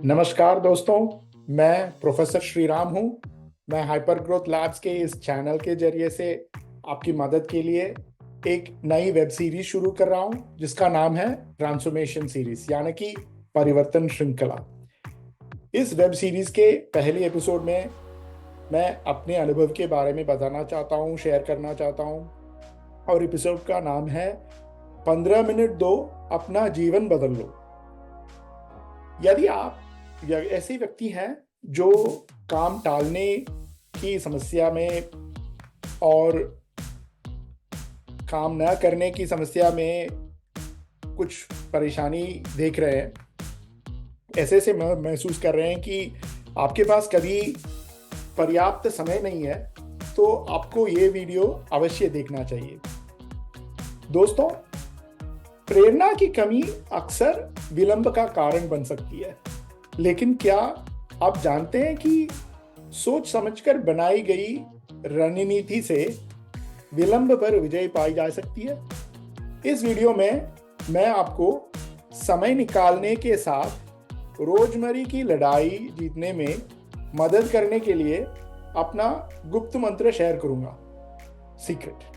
नमस्कार दोस्तों, मैं प्रोफेसर श्रीराम हूँ। मैं हाइपर ग्रोथ लैब्स के इस चैनल के जरिए से आपकी मदद के लिए एक नई वेब सीरीज शुरू कर रहा हूँ जिसका नाम है ट्रांसफॉर्मेशन सीरीज यानी कि परिवर्तन श्रृंखला। इस वेब सीरीज के पहले एपिसोड में मैं अपने अनुभव के बारे में बताना चाहता हूँ, शेयर करना चाहता हूँ। और एपिसोड का नाम है 15 मिनट दो, अपना जीवन बदल लो। यदि आप ऐसे व्यक्ति हैं जो काम टालने की समस्या में और काम न करने की समस्या में कुछ परेशानी देख रहे हैं, ऐसे से महसूस कर रहे हैं कि आपके पास कभी पर्याप्त समय नहीं है, तो आपको ये वीडियो अवश्य देखना चाहिए। दोस्तों, प्रेरणा की कमी अक्सर विलंब का कारण बन सकती है, लेकिन क्या आप जानते हैं कि सोच समझकर बनाई गई रणनीति से विलंब पर विजय पाई जा सकती है? इस वीडियो में मैं आपको समय निकालने के साथ रोजमर्रा की लड़ाई जीतने में मदद करने के लिए अपना गुप्त मंत्र शेयर करूंगा, सीक्रेट।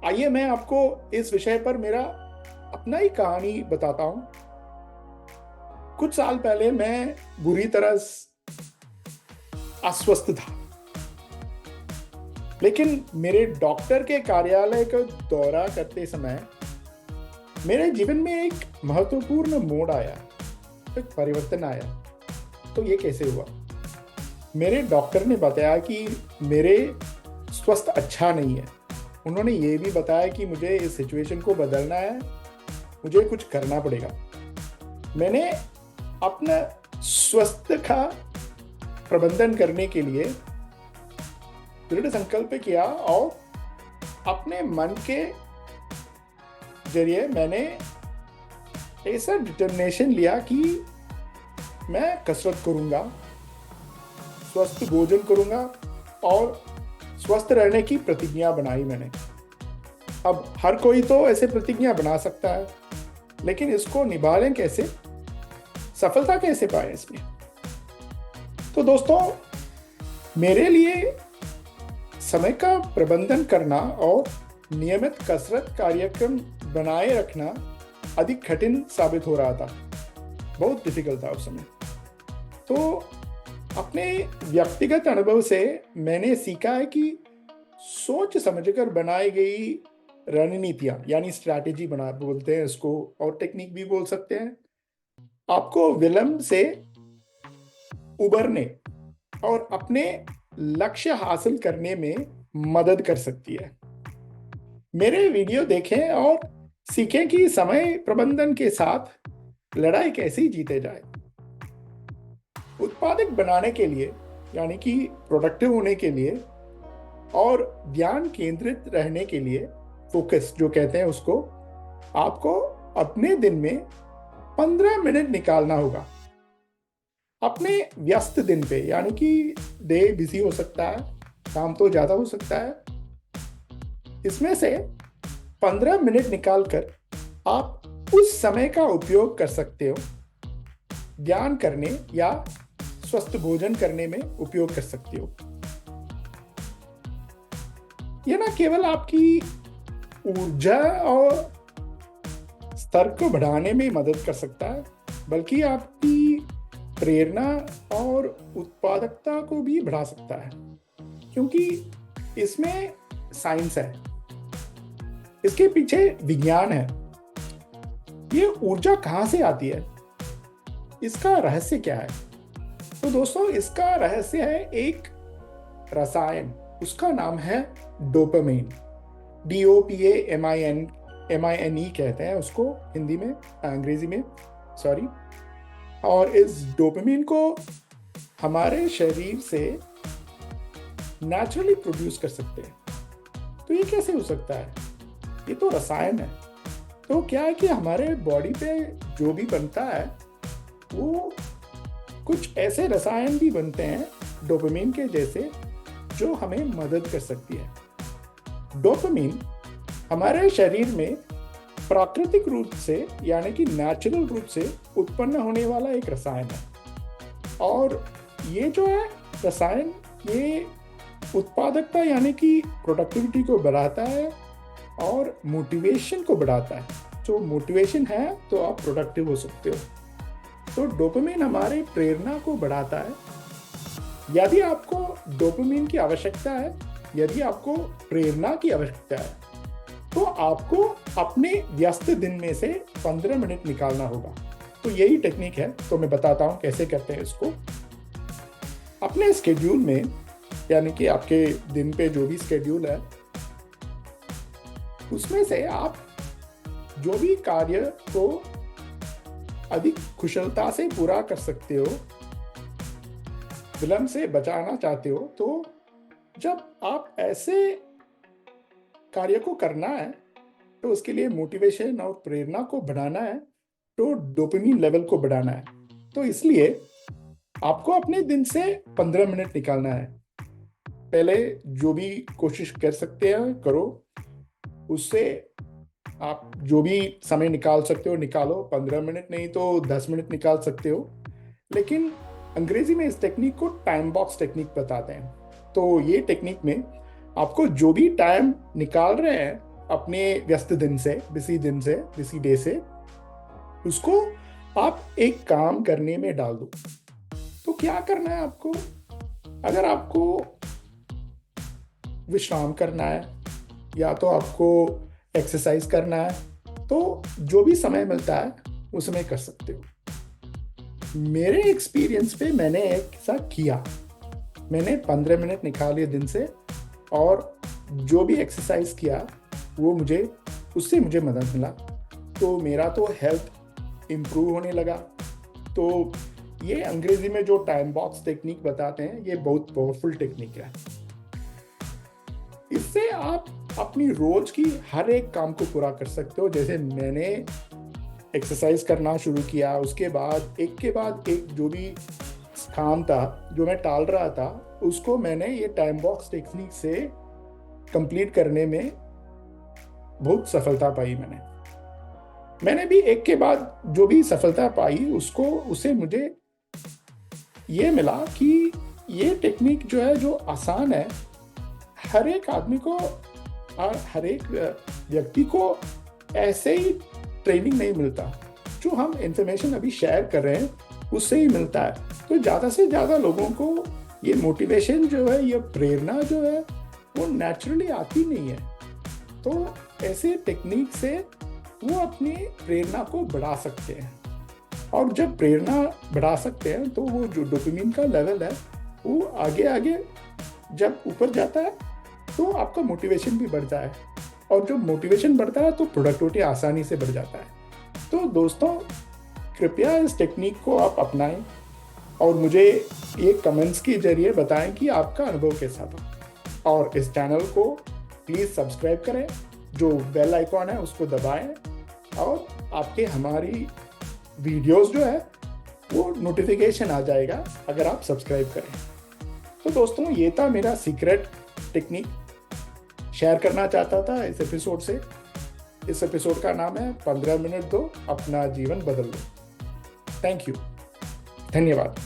आइए मैं आपको इस विषय पर मेरा अपना ही कहानी बताता हूं। कुछ साल पहले मैं बुरी तरह अस्वस्थ था, लेकिन मेरे डॉक्टर के कार्यालय का दौरा करते समय मेरे जीवन में एक महत्वपूर्ण मोड़ आया, एक परिवर्तन आया। तो ये कैसे हुआ? मेरे डॉक्टर ने बताया कि मेरे स्वास्थ्य अच्छा नहीं है। उन्होंने ये भी बताया कि मुझे इस सिचुएशन को बदलना है, मुझे कुछ करना पड़ेगा। मैंने अपना स्वास्थ्य का प्रबंधन करने के लिए दृढ़ संकल्प किया और अपने मन के जरिए मैंने ऐसा डिटर्मिनेशन लिया कि मैं कसरत करूंगा, स्वस्थ भोजन करूंगा और स्वस्थ रहने की प्रतिज्ञा बनाई मैंने। अब हर कोई तो ऐसे प्रतिज्ञा बना सकता है, लेकिन इसको निभाएं कैसे, सफलता कैसे पाए इसमें? तो दोस्तों, मेरे लिए समय का प्रबंधन करना और नियमित कसरत कार्यक्रम बनाए रखना अधिक कठिन साबित हो रहा था, बहुत डिफिकल्ट था उस समय। तो अपने व्यक्तिगत अनुभव से मैंने सीखा है कि सोच समझकर बनाई गई रणनीतियां यानी स्ट्रैटेजी बना बोलते हैं इसको, और टेक्निक भी बोल सकते हैं, आपको विलंब से उबरने और अपने लक्ष्य हासिल करने में मदद कर सकती है। मेरे वीडियो देखें और सीखें कि समय प्रबंधन के साथ लड़ाई कैसे जीते जाए। उत्पादक बनाने के लिए यानी कि प्रोडक्टिव होने के लिए और ध्यान केंद्रित रहने के लिए, फोकस जो कहते हैं उसको, आपको अपने दिन में 15 मिनट निकालना होगा। अपने व्यस्त दिन पे, यानी कि डे बिजी हो सकता है, काम तो ज़्यादा हो सकता है, इसमें से 15 मिनट निकालकर आप उस समय का उपयोग कर सकते हो, ध्यान करने या स्वस्थ भोजन करने में उपयोग कर सकते हो। यह ना केवल आपकी ऊर्जा और स्तर को बढ़ाने में मदद कर सकता है, बल्कि आपकी प्रेरणा और उत्पादकता को भी बढ़ा सकता है, क्योंकि इसमें साइंस है, इसके पीछे विज्ञान है। ये ऊर्जा कहाँ से आती है, इसका रहस्य क्या है? तो दोस्तों, इसका रहस्य है एक रसायन, उसका नाम है डोपामाइन। DOPAMINE कहते हैं उसको हिंदी में, अंग्रेजी में, सॉरी। और इस डोपामाइन को हमारे शरीर से नेचुरली प्रोड्यूस कर सकते हैं। तो ये कैसे हो सकता है? ये तो रसायन है। तो क्या है कि हमारे बॉडी पे जो भी बनता है वो कुछ ऐसे रसायन भी बनते हैं डोपामाइन के जैसे, जो हमें मदद कर सकती है। डोपामाइन हमारे शरीर में प्राकृतिक रूप से यानी कि नेचुरल रूप से उत्पन्न होने वाला एक रसायन है, और ये जो है रसायन, ये उत्पादकता यानी कि प्रोडक्टिविटी को बढ़ाता है और मोटिवेशन को बढ़ाता है। जो मोटिवेशन है तो आप प्रोडक्टिव हो सकते हो। तो डोपामिन हमारी प्रेरणा को बढ़ाता है। यदि आपको डोपामिन की आवश्यकता है, यदि आपको प्रेरणा की आवश्यकता है, तो आपको अपने व्यस्त दिन में से 15 मिनट निकालना होगा। तो यही टेक्निक है, तो मैं बताता हूँ कैसे करते हैं इसको। अपने स्केड्यूल में, यानी कि आपके दिन पे जो भी स्केड्यूल है, उसमें से आप जो भी कार्य को अधिक कुशलता से पूरा कर सकते हो, विलंब से बचाना चाहते हो, तो जब आप ऐसे कार्य को करना है तो उसके लिए मोटिवेशन और प्रेरणा को बढ़ाना है, तो डोपामिन लेवल को बढ़ाना है। तो इसलिए आपको अपने दिन से 15 मिनट निकालना है। पहले जो भी कोशिश कर सकते हैं करो, उससे आप जो भी समय निकाल सकते हो निकालो। 15 मिनट नहीं तो 10 मिनट निकाल सकते हो। लेकिन अंग्रेजी में इस टेक्निक को टाइम बॉक्स टेक्निक बताते हैं। तो ये टेक्निक में आपको जो भी टाइम निकाल रहे हैं अपने व्यस्त दिन से, बिजी डे से, उसको आप एक काम करने में डाल दो। तो क्या करना है आपको? अगर आपको विश्राम करना है या तो आपको एक्सरसाइज करना है, तो जो भी समय मिलता है उसमें कर सकते हो। मेरे एक्सपीरियंस पे मैंने एक साथ किया, मैंने 15 मिनट निकाले दिन से, और जो भी एक्सरसाइज किया वो उससे मुझे मदद मिला। तो मेरा तो हेल्थ इम्प्रूव होने लगा। तो ये अंग्रेजी में जो टाइम बॉक्स टेक्निक बताते हैं, ये बहुत पावरफुल टेक्निक है। इससे आप अपनी रोज की हर एक काम को पूरा कर सकते हो। जैसे मैंने एक्सरसाइज करना शुरू किया, उसके बाद एक जो भी काम था जो मैं टाल रहा था, उसको मैंने ये टाइम बॉक्स टेक्निक से कंप्लीट करने में बहुत सफलता पाई। मैंने भी एक के बाद जो भी सफलता पाई उससे मुझे ये मिला कि ये टेक्निक जो है, जो आसान है, हर एक आदमी को और हर एक व्यक्ति को ऐसे ही ट्रेनिंग नहीं मिलता। जो हम इंफॉर्मेशन अभी शेयर कर रहे हैं उससे ही मिलता है। तो ज़्यादा से ज़्यादा लोगों को ये मोटिवेशन जो है, ये प्रेरणा जो है, वो नेचुरली आती नहीं है। तो ऐसे टेक्निक से वो अपनी प्रेरणा को बढ़ा सकते हैं, और जब प्रेरणा बढ़ा सकते हैं तो वो जो डोपामिन का लेवल है वो आगे जब ऊपर जाता है तो आपका मोटिवेशन भी बढ़ता है, और जब मोटिवेशन बढ़ता है तो प्रोडक्टिविटी आसानी से बढ़ जाता है। तो दोस्तों, कृपया इस टेक्निक को आप अपनाएं और मुझे ये कमेंट्स के जरिए बताएं कि आपका अनुभव कैसा था। और इस चैनल को प्लीज़ सब्सक्राइब करें, जो बेल आइकॉन है उसको दबाएं, और आपके हमारी वीडियोस जो है वो नोटिफिकेशन आ जाएगा अगर आप सब्सक्राइब करें। तो दोस्तों, ये था मेरा सीक्रेट टेक्निक, शेयर करना चाहता था इस एपिसोड से। इस एपिसोड का नाम है 15 मिनट दो, अपना जीवन बदल दो। थैंक यू, धन्यवाद।